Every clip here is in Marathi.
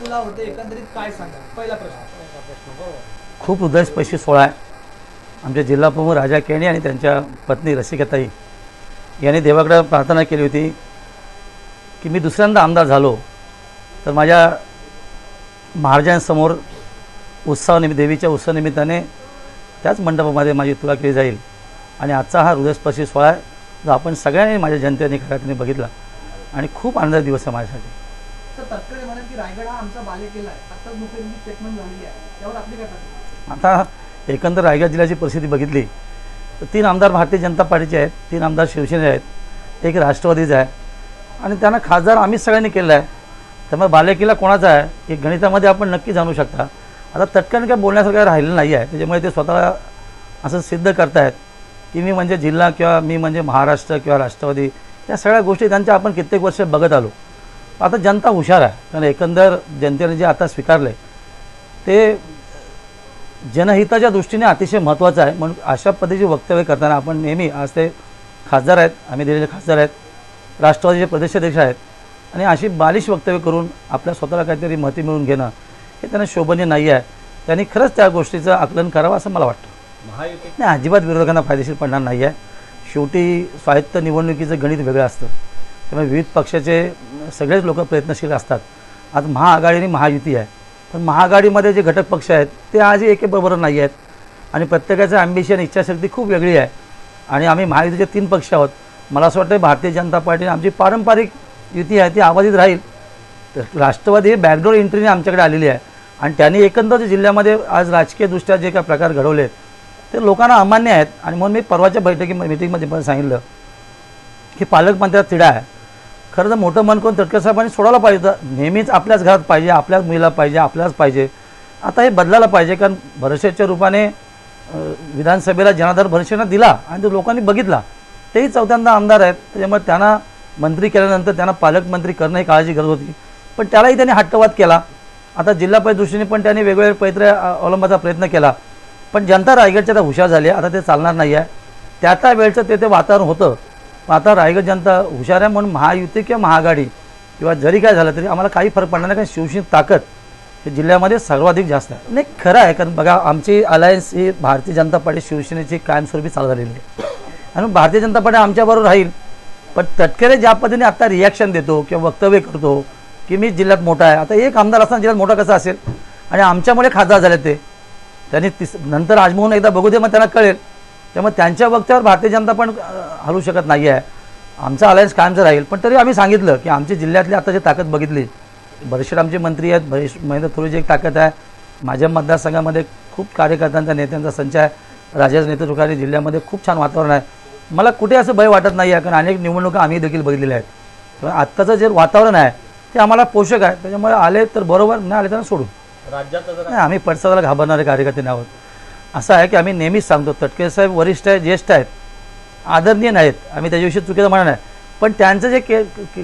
तुला होते, एकंदरीत काय सांगा? पहिला प्रश्न. खूप हृदयस्पर्शी सोहळा आहे. आमचे जिल्हा प्रमुख राजा केणी आणि त्यांच्या पत्नी रसिकाताई यांनी देवाकडे प्रार्थना केली होती की मी दुसऱ्यांदा आमदार झालो तर माझ्या महाराजांसमोर देवीच्या उत्सवानिमित्ताने त्याच मंडपामध्ये माझी तुला केली जाईल. आणि आजचा हा हृदयस्पर्शी सोहळा आहे जो आपण सगळ्यांनी माझ्या जनतेने घरातून बघितला आणि खूप आनंदाचा दिवस आहे माझ्यासाठी. सर, तटकरे म्हणाले की रायगड हा आमचा बालेकिल्ला आहे. आताच मुख्यमंत्री स्टेटमेंट झालेली आहे, त्यावर आपली काय प्रतिक्रिया? आता एकंदर रायगड जिल्ह्याची परिस्थिती बघितली तर 3 आमदार भारतीय जनता पार्टीचे आहेत, 3 आमदार शिवसेनेचे आहेत, 1 राष्ट्रवादीचा आहे आणि त्यांना खासदार आम्ही सगळ्यांनी केलं आहे. त्यामुळे बालेकिल्ला कोणाचा आहे हे गणितामध्ये आपण नक्की जाणू शकता. आता तटकन काय बोलण्यासारखं राहिलेलं नाही आहे. त्याच्यामुळे ते स्वतःला असं सिद्ध करतायत की मी म्हणजे जिल्हा किंवा मी म्हणजे महाराष्ट्र किंवा राष्ट्रवादी, या सगळ्या गोष्टी त्यांच्या आपण कित्येक वर्ष बघत आलो. आता जनता हुशार आहे, कारण एकंदर जनतेने जे आता स्वीकारलं आहे ते जनहिताच्या दृष्टीने अतिशय महत्त्वाचं आहे. म्हणून अशा पद्धतीचे वक्तव्य करताना आपण नेहमी, आज ते खासदार आहेत, आम्ही दिलेले खासदार आहेत, राष्ट्रवादीचे प्रदेशाध्यक्ष आहेत आणि अशी बालिश वक्तव्य करून आपल्या स्वतःला काहीतरी महती मिळवून घेणं हे त्यांना शोभनीय नाही आहे. त्यांनी खरंच त्या गोष्टीचं आकलन करावं असं मला वाटतं. नाही, अजिबात विरोधकांना फायदेशीर पडणार नाही आहे. शेवटी स्वायत्त निवडणुकीचं गणित वेगळं असतं, त्यामुळे विविध पक्षाचे सगळेच लोक प्रयत्नशील असतात. आज महाआघाडी आणि महायुती आहे, पण महाआघाडीमध्ये जे घटक पक्ष आहेत ते आजही एकेबरोबर नाही आहेत आणि प्रत्येकाचं ॲम्बिशन, इच्छाशक्ती खूप वेगळी आहे. आणि आम्ही महायुतीचे 3 पक्ष आहोत. मला असं वाटतं भारतीय जनता पार्टी आमची पारंपरिक युती आहे ती अबाधित राहील. राष्ट्रवादी हे बॅकडोर एंट्रीने आमच्याकडे आलेली आहे आणि त्यांनी एकंदर जिल्ह्यामध्ये आज राजकीयदृष्ट्या जे काही प्रकार घडवले ते लोकांना अमान्य आहेत. आणि म्हणून मी परवाच्या मीटिंगमध्ये पण सांगितलं की पालकमंत्र्यात तिढा आहे. खरं तर मोठं मन करून तटकरे साहेबांनी सोडायला पाहिजे. नेहमीच आपल्याच घरात पाहिजे, आपल्याच मुलीला पाहिजे, आपल्याच पाहिजे. आता हे बदलायला पाहिजे, कारण भरशेच्या रूपाने विधानसभेला जनाधार भरशेनं दिला आणि तो लोकांनी बघितला. तेही 4थ्यांदा आमदार आहेत, त्याच्यामुळे त्यांना मंत्री केल्यानंतर त्यांना पालकमंत्री करणं ही काळाची गरज होती, पण त्यालाही त्यांनी हट्टवाद केला. आता जिल्हा परिषद दृष्टीने पण त्यांनी वेगवेगळे पैत्र अवलंबाचा प्रयत्न केला, पण जनता रायगडच्या आता हुशार झाली आहे. आता ते चालणार नाही आहे. त्या वेळचं ते वातावरण होतं, पण आता रायगड जनता हुशार आहे. म्हणून महायुती किंवा महाआघाडी किंवा जरी काय झालं तरी आम्हाला काही फरक पडणार नाही, कारण शिवसेनेची ताकद हे जिल्ह्यामध्ये सर्वाधिक जास्त आहे. नाही, खरं आहे, कारण बघा आमची अलायन्स ही भारतीय जनता पार्टी शिवसेनेची कायमस्वरूपी चालू झालेली आहे आणि भारतीय जनता पार्टी आमच्याबरोबर राहील. पण तटकरे ज्या पद्धतीने आता रिॲक्शन देतो किंवा वक्तव्य करतो की मी जिल्ह्यात मोठा आहे, आता एक आमदार असताना जिल्ह्यात मोठा कसा असेल आणि आमच्यामुळे खासदार झाले ते, त्यांनी नंतर आजमोहून एकदा बघू दे, मग त्यांना कळेल. त्यामुळे त्यांच्या वक्त्यावर भारतीय जनता पण हलू शकत नाही आहे. आमचा अलायन्स कायमचं राहील. पण तरी आम्ही सांगितलं की आमची जिल्ह्यातली आता जी ताकद बघितली, बरेचसे आमचे मंत्री आहेत, महेंद्र थोरची एक ताकद आहे. माझ्या मतदारसंघामध्ये खूप कार्यकर्त्यांचा, नेत्यांचा संच आहे. राजाच्या नेतृत्वाखाली जिल्ह्यामध्ये खूप छान वातावरण आहे. मला कुठे असं भय वाटत नाही आहे, कारण अनेक निवडणुका आम्ही देखील बघितलेल्या आहेत. त्यामुळे आत्ताचं जे वातावरण आहे ते आम्हाला पोषक आहे. त्याच्यामुळे आले तर बरोबर, नाही आले तर सोडून. नाही, आम्ही पडसादाला घाबरणारे कार्यकर्ते नाही आहोत. असं आहे की आम्ही नेहमीच सांगतो तटकरे साहेब वरिष्ठ आहेत, ज्येष्ठ आहेत, आदरणीय नाहीत, आम्ही त्याच्याविषयी चुकीचं म्हणत नाही, पण त्यांचं जे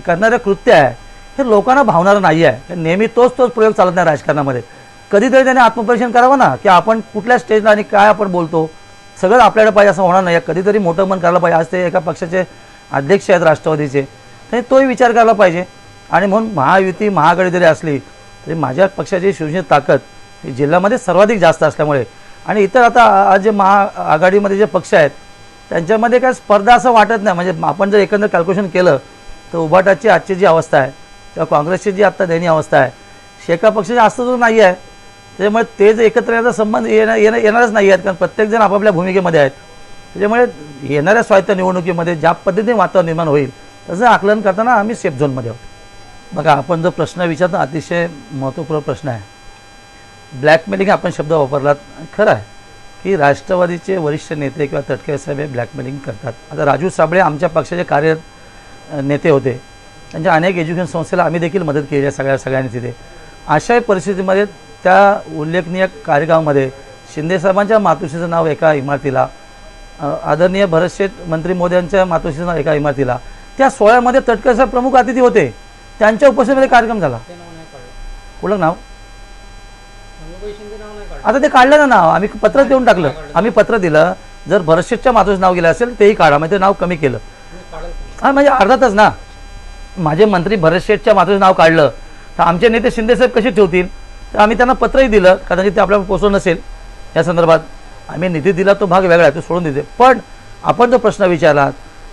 करणारं कृत्य आहे हे लोकांना भावणारं नाही आहे. नेहमी तोच प्रयोग चालत नाही राजकारणामध्ये. कधीतरी त्याने आत्मपरीक्षण करावं ना की आपण कुठल्या स्टेजला आणि काय आपण बोलतो, सगळं आपल्याकडे पाहिजे असं होणार नाही. कधीतरी मोठं मन करायला पाहिजे. आज ते एका पक्षाचे अध्यक्ष आहेत राष्ट्रवादीचे, तर तोही विचार करायला पाहिजे. आणि म्हणून महायुती महाआघाडी जरी असली तरी माझ्या पक्षाची शिवसेनेची ताकद ही जिल्ह्यामध्ये सर्वाधिक जास्त असल्यामुळे, आणि इतर आता आज जे महाआघाडीमध्ये जे पक्ष आहेत त्यांच्यामध्ये काय स्पर्धा असं वाटत नाही. म्हणजे आपण जर एकंदर कॅल्क्युलेशन केलं तर उभाटाची आजची जी अवस्था आहे किंवा काँग्रेसची जी आत्ता दयनीय अवस्था आहे, शेका पक्षाची अस्तित्व नाही आहे. त्याच्यामुळे ते जे एकत्र येण्याचा संबंध येणारच नाही आहेत, कारण प्रत्येकजण आपापल्या भूमिकेमध्ये आहेत. त्याच्यामुळे येणाऱ्या स्वायत्त निवडणुकीमध्ये ज्या पद्धतीने वातावरण निर्माण होईल तसं आकलन करताना आम्ही सेफ झोनमध्ये आहोत. बघा, आपण जो प्रश्न विचारतो अतिशय महत्त्वपूर्ण प्रश्न आहे. ब्लॅकमेलिंग आपण शब्द वापरलात. खरं आहे की राष्ट्रवादीचे वरिष्ठ नेते किंवा तटकरे साहेब हे ब्लॅकमेलिंग करतात. आता राजू साबळे आमच्या पक्षाचे नेते होते, त्यांच्या अनेक एज्युकेशन संस्थेला आम्ही देखील मदत केली आहे सगळ्यांनी तिथे. अशाही परिस्थितीमध्ये त्या उल्लेखनीय कार्यक्रमामध्ये शिंदेसाहेबांच्या मातोश्रीचं नाव एका इमारतीला, आदरणीय भरतशेठ मंत्री मोदयांच्या मातोश्रीचं नाव एका इमारतीला, त्या सोहळ्यामध्ये तटकरे साहेब प्रमुख अतिथी होते, त्यांच्या उपस्थितीमध्ये कार्यक्रम झाला. कुठलं नाव? आता ते काढलं ना नाव, आम्ही पत्र देऊन टाकलं. आम्ही पत्र दिलं, जर भरतशेठच्या मातोश्रीचं नाव गेलं असेल तेही काढा, म्हणजे नाव कमी केलं. हां, म्हणजे अर्धातच ना. माझे मंत्री भरतशेठच्या मातोश्रीचं नाव काढलं तर आमचे नेते शिंदेसाहेब कसे ठेवतील? तर आम्ही त्यांना पत्रही दिलं, कदाचित ते आपल्याला पोचवलं नसेल या संदर्भात. आम्ही निधी दिला तो भाग वेगळा आहे, तो सोडून देते. पण आपण जो प्रश्न विचारला,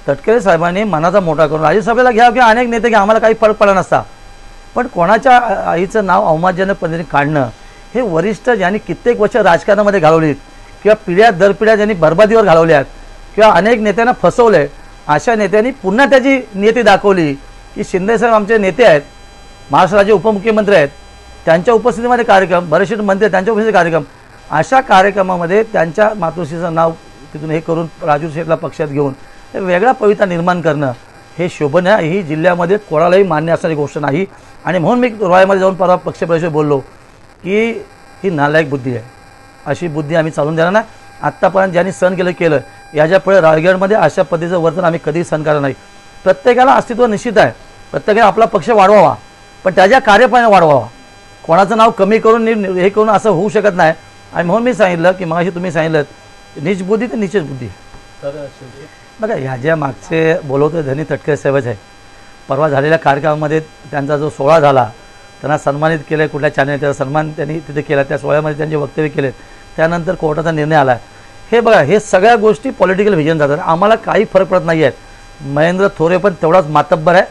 तटकरे साहेबांनी मनाचा मोठा करून राज्यसभेला घ्या किंवा अनेक नेते घ्या, आम्हाला काही फरक पडला नसता. पण कोणाच्या आईचं नाव अवमानजनक पद्धतीने काढणं, हे वरिष्ठ ज्यांनी कित्येक वर्ष राजकारणामध्ये घालवलीत किंवा पिढ्या दर पिढ्या ज्यांनी बरबादीवर घालवल्यात किंवा अनेक नेत्यांना फसवलं आहे, अशा नेत्यांनी पुन्हा त्याची नियती दाखवली की शिंदेसाहेब आमचे नेते आहेत, महाराष्ट्र राज्य उपमुख्यमंत्री आहेत, त्यांच्या उपस्थितीमध्ये कार्यक्रम, बरेचसे मंत्री आहेत त्यांच्या उपस्थितीत कार्यक्रम, अशा कार्यक्रमामध्ये त्यांच्या मातोश्रीचं नाव तिथून हे करून राजू शेठला पक्षात घेऊन वेगळा पवित्रा निर्माण करणं हे शोभनीय, ही जिल्ह्यामध्ये कोणालाही मान्य असणारी गोष्ट नाही. आणि म्हणून मी रोहामध्ये जाऊन परवा पक्षप्रवेश बोललो की ही नालायक बुद्धी आहे, अशी बुद्धी आम्ही चालून देणार नाही. आत्तापर्यंत ज्यांनी सहन केलं, याच्यापुढे रायगडमध्ये अशा पद्धतीचं वर्तन आम्ही कधीही सहन करणार नाही. प्रत्येकाला अस्तित्व निश्चित आहे, प्रत्येकाने आपला पक्ष वाढवावा, पण त्याच्या कार्यपाने वाढवावा. कोणाचं नाव कमी करून हे करून असं होऊ शकत नाही. आणि म्हणून मी सांगितलं की मगाशी तुम्ही सांगितलं नीच बुद्धी तर नीचच बुद्धी. बघा, ह्या ज्या मागचे बोलवतो धनी तटकरे साहेबच आहे. परवा झालेल्या कार्यक्रमामध्ये त्यांचा जो सोहळा झाला, त्यांना सन्मानित केलं आहे, कुठल्या चॅनलने त्याचा सन्मान त्यांनी तिथे केला, त्या सोहळ्यामध्ये त्यांचे वक्तव्य केलेत, त्यानंतर कोर्टाचा निर्णय आला आहे. हे बघा, हे सगळ्या गोष्टी पॉलिटिकल व्हिजन जातात. आम्हाला काही फरक पडत नाही आहेत. महेंद्र थोरे पण तेवढाच मातब्बर आहे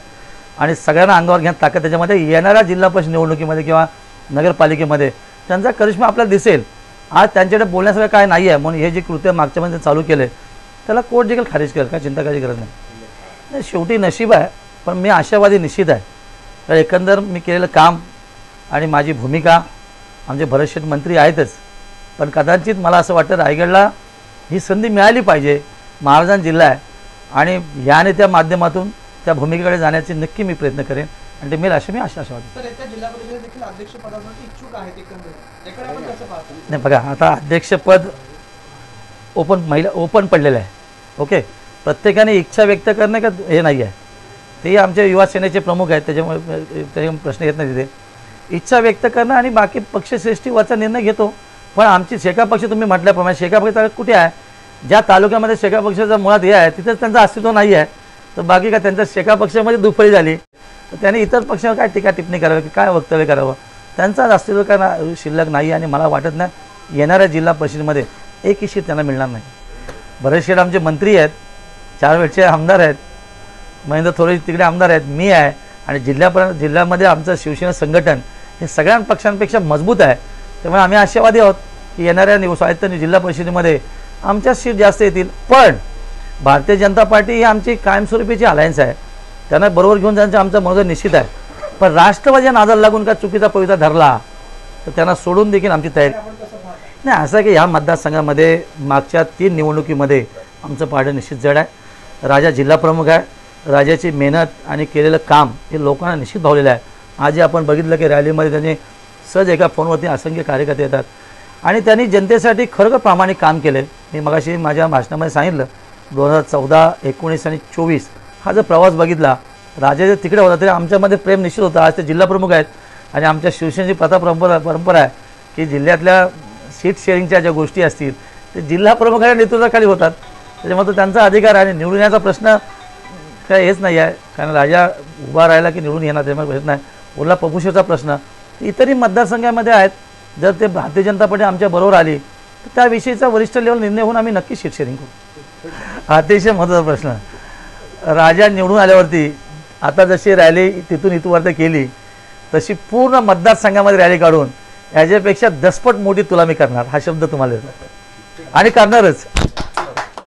आणि सगळ्यांना अंगावर घेण्यात ताकद त्याच्यामध्ये. येणाऱ्या जिल्हा परिषद निवडणुकीमध्ये किंवा नगरपालिकेमध्ये त्यांचा करिश्मा आपल्याला दिसेल. आज त्यांच्याकडे बोलण्यासारखं काय नाही आहे, म्हणून हे जे कृत्य मागच्या महिन्यात चालू केले त्याला कोर्ट देखील खारिज करेल, काय चिंता करायची गरज नाही. शेवटी नशीब आहे, पण मी आशावादी निश्चित आहे. तर एकंदर मी केलेलं काम आणि माझी भूमिका, आमचे भरतशेठ मंत्री आहेतच, पण कदाचित मला असं वाटतं रायगडला ही संधी मिळाली पाहिजे. महाराजांचा जिल्हा आहे आणि याने त्या माध्यमातून त्या भूमिकेकडे जाण्याचे नक्की मी प्रयत्न करेन आणि ते मिळेल अशी मी आशावादी. सर, येत्या जिल्हा परिषदेत देखील अध्यक्षपदासाठी इच्छुक आहेत एकंदरीत, याकडे आपण कसं पाहतो? नाही बघा, आता अध्यक्षपद ओपन पडलेलं आहे. ओके, प्रत्येकाने इच्छा व्यक्त करणं का हे नाही आहे, ते आमच्या युवा सेनेचे प्रमुख आहेत, त्याच्यामुळे प्रश्न येत नाही तिथे. इच्छा व्यक्त करणं आणि बाकी पक्षश्रेष्ठीवरचा निर्णय घेतो. पण आमची शेका पक्ष तुम्ही म्हटल्याप्रमाणे शेका पक्ष कुठे आहे? ज्या तालुक्यामध्ये शेका पक्षाचा मुळात हे आहे तिथेच त्यांचं अस्तित्व नाही आहे. तर बाकी काय त्यांच्या शेका पक्षामध्ये दुफळी झाली तर त्यांनी इतर पक्षावर काय टीका टिप्पणी करावी, की काय वक्तव्य करावं? त्यांचं अस्तित्व काय शिल्लक नाही आणि मला वाटत नाही येणाऱ्या जिल्हा परिषदेमध्ये एकही सीट त्यांना मिळणार नाही. बरेचसे आमचे मंत्री आहेत, 4 वेळचे आमदार आहेत, महेंद्र थोरे तिकडे आमदार आहेत, मी आहे आणि जिल्ह्यामध्ये आमचं शिवसेना संघटन हे सगळ्या पक्षांपेक्षा मजबूत आहे. त्यामुळे आम्ही आशावादी आहोत की येणाऱ्या स्वायत्त जिल्हा परिषदेमध्ये आमच्या सीट जास्त येतील. पण भारतीय जनता पार्टी ही आमची कायमस्वरूपीची अलायन्स आहे, त्यांना बरोबर घेऊन जाण्याचं आमचं मनोदय निश्चित आहे. पण राष्ट्रवादी नादाला लागून का चुकीचा पवित्रा धरला तर त्यांना सोडून देखील आमची तयारी नाही. असं आहे की ह्या मतदारसंघामध्ये मागच्या 3 निवडणुकीमध्ये आमचं पारडं निश्चित जड आहे. राजा जिल्हा प्रमुख आहे, राजाची मेहनत आणि केलेलं काम हे लोकांना निश्चित भावलेलं आहे. आजही आपण बघितलं की रॅलीमध्ये त्यांनी सहज एका फोनवरती असंख्य कार्यकर्ते येतात आणि त्यांनी जनतेसाठी खरोखर प्रामाणिक काम केलं. मी मगाशी माझ्या भाषणामध्ये सांगितलं 2014, 19 आणि 24 हा जर प्रवास बघितला, राजा जर तिकडे होता तरी आमच्यामध्ये प्रेम निश्चित होतं. आज ते जिल्हा प्रमुख आहेत आणि आमच्या शिवसेनेची परंपरा आहे की जिल्ह्यातल्या सीट शेअरिंगच्या ज्या गोष्टी असतील ते जिल्हा प्रमुखाच्या नेतृत्वाखाली होतात. त्याच्यामुळे त्यांचा अधिकार आहे आणि निवडून येण्याचा प्रश्न काय हेच नाही आहे, कारण राजा उभा राहिला की निवडून येणार त्यामुळे प्रश्न नाही. उरला पपुशेचा प्रश्न इतरही मतदारसंघामध्ये आहेत. जर ते भारतीय जनता पार्टी आमच्या बरोबर आली तर त्याविषयीचा वरिष्ठ लेवल निर्णय होऊन आम्ही नक्की सीट शेअरिंग करू. अतिशय महत्त्वाचा प्रश्न. राजा निवडून आल्यावरती आता जशी रॅली तिथून इथून केली तशी पूर्ण मतदारसंघामध्ये रॅली काढून याच्यापेक्षा दसपट मोठी तुला मी करणार हा शब्द तुम्हाला देतो आणि करणारच.